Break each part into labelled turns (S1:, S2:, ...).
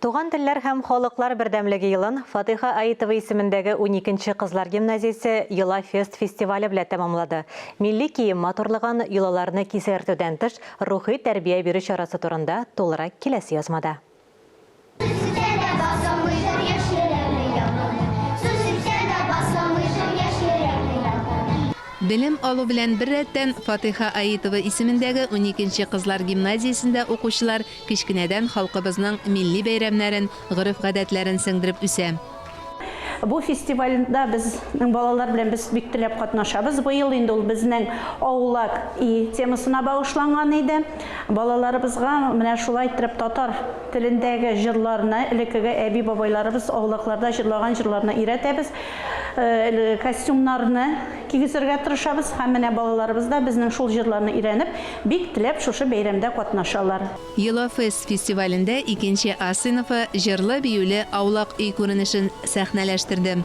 S1: Туган телләр һәм халыклар бердәмлеге йылын Фатиха Аитова исемендәге 12-нче кызлар гимназиясе Йола Фест фестивале белән тәмамлады. Милли кием матурлыгын, йолаларны кисертүдән тыш рухи тәрбия бирү чарасы турында тулырак киләсе язмада.
S2: Белем алу белән бер рәттән Фатиха Аитова исемендәге 12-нче кызлар гимназиясендә укучылар кичкенәдән халкыбызның милли бәйрәмнәрен, гореф-гадәтләрен сеңдереп үсә.
S3: Бу фестивальдә безнең балалар белән без бик теләп катнашабыз. Бу ел инде ул безнең аулак и темасына багышланган иде. Балаларыбызга менә шулай итеп татар телендәге җырларны, элеккеге әби бабайларыбыз аулакларда җырлаган җырларны өйрәтәбез. Костюмнарны кигезергә тырышабыз. Һәм менә балаларыбыз да безнең шул җырларны өйрәнеп, бик теләп шушы бәйрәмдә катнашалар.
S2: Йола Фест фестивалендә 2-нче А сыйныфы җырлы биюле аулак өй күренешен сәхнәләштерде.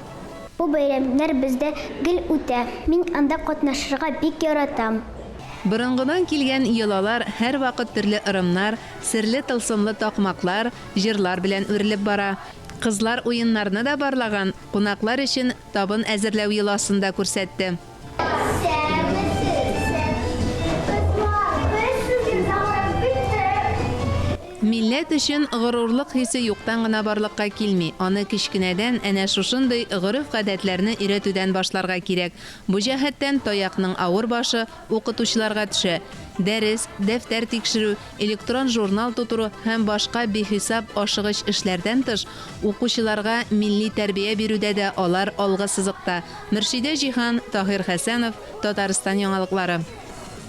S4: Бу бәйрәмнәр бездә гел үтә. Мин анда катнашырга бик яратам.
S2: Борынгыдан килгән йолалар һәр вакыт төрле ырымнар, серле тылсымлы такмаклар, җырлар белән үрелеп бара. Кызлар уеннарны да барлаган, кунаклар өчен табын әзерләү йоласын да күрсәтте. Милләт өчен горурлык хисе юктан гына барлыкка килми. Аны кичкенәдән әнә шушындый гореф-гадәтләрне өйрәтүдән башларга кирәк. Бу җәһәттән таякның авыр башы укытучыларга төшә. Дәрес, дәфтәр тикшерү, электрон журнал тутыру һәм башка бихисап ашыгыч эшләрдән тыш укучыларга милли тәрбия бирүдә дә алар алгы сызыкта. Мөршидә Җиһан, Таһир Хәсәнов, Татарстан яңалыклары.